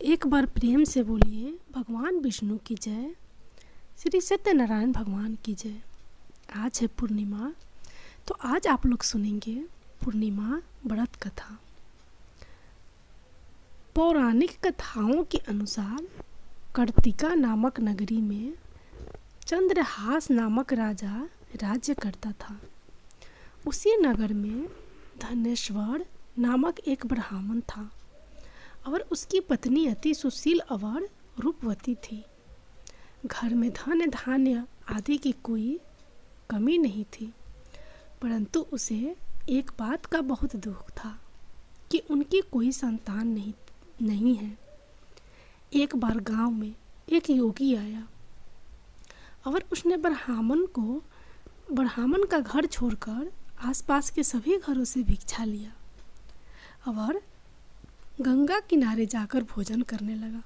एक बार प्रेम से बोलिए भगवान विष्णु की जय, श्री सत्यनारायण भगवान की जय। आज है पूर्णिमा, तो आज आप लोग सुनेंगे पूर्णिमा व्रत कथा। पौराणिक कथाओं के अनुसार कर्तिका नामक नगरी में चंद्रहास नामक राजा राज्य करता था। उसी नगर में धनेश्वर नामक एक ब्राह्मण था और उसकी पत्नी अति सुशील और रूपवती थी। घर में धन धान्य आदि की कोई कमी नहीं थी, परंतु उसे एक बात का बहुत दुख था कि उनकी कोई संतान नहीं है। एक बार गांव में एक योगी आया और उसने ब्राह्मण का घर छोड़कर आसपास के सभी घरों से भिक्षा लिया और गंगा किनारे जाकर भोजन करने लगा।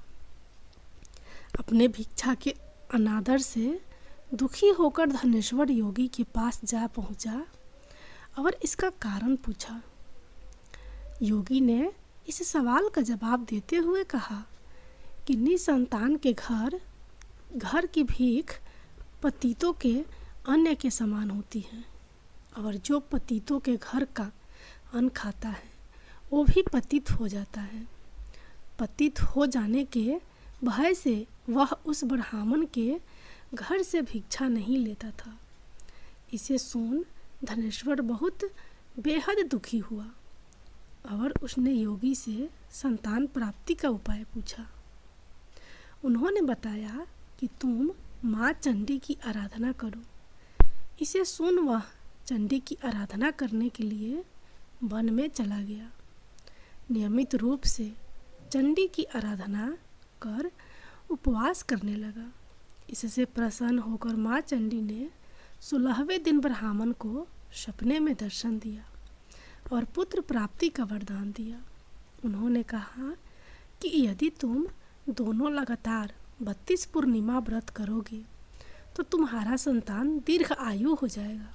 अपने भिक्षा के अनादर से दुखी होकर धनेश्वर योगी के पास जा पहुंचा और इसका कारण पूछा। योगी ने इस सवाल का जवाब देते हुए कहा कि निसंतान के घर की भीख पतितों के अन्न के समान होती है और जो पतितों के घर का अन्न खाता है वो भी पतित हो जाता है। पतित हो जाने के भय से वह उस ब्राह्मण के घर से भिक्षा नहीं लेता था। इसे सुन धनेश्वर बहुत बेहद दुखी हुआ और उसने योगी से संतान प्राप्ति का उपाय पूछा। उन्होंने बताया कि तुम माँ चंडी की आराधना करो। इसे सुन वह चंडी की आराधना करने के लिए वन में चला गया। नियमित रूप से चंडी की आराधना कर उपवास करने लगा। इससे प्रसन्न होकर माँ चंडी ने 16वें दिन ब्राह्मण को सपने में दर्शन दिया और पुत्र प्राप्ति का वरदान दिया। उन्होंने कहा कि यदि तुम दोनों लगातार 32 पूर्णिमा व्रत करोगे तो तुम्हारा संतान दीर्घ आयु हो जाएगा।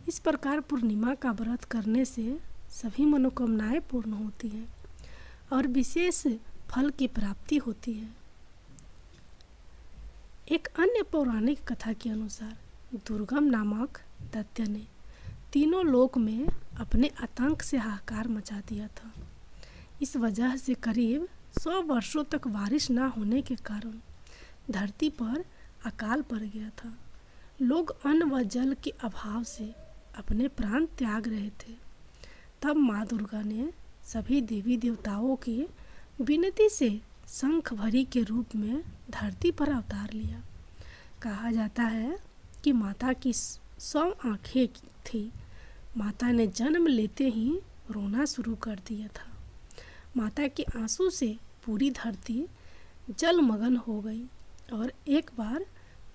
इस प्रकार पूर्णिमा का व्रत करने से सभी मनोकामनाएं पूर्ण होती हैं और विशेष फल की प्राप्ति होती है। एक अन्य पौराणिक कथा के अनुसार दुर्गम नामक दैत्य ने तीनों लोक में अपने आतंक से हाहाकार मचा दिया था। इस वजह से करीब 100 वर्षों तक बारिश न होने के कारण धरती पर अकाल पड़ गया था। लोग अन्न व जल के अभाव से अपने प्राण त्याग रहे थे। तब माँ दुर्गा ने सभी देवी देवताओं की विनती से शंख भरी के रूप में धरती पर अवतार लिया। कहा जाता है कि माता की 100 आँखें थी। माता ने जन्म लेते ही रोना शुरू कर दिया था। माता के आंसू से पूरी धरती जलमग्न हो गई और एक बार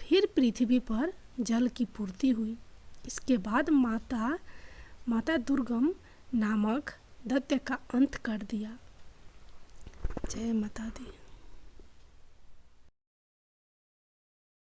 फिर पृथ्वी पर जल की पूर्ति हुई। इसके बाद माता दुर्गम नामक दैत्य का अंत कर दिया। जय माता दी।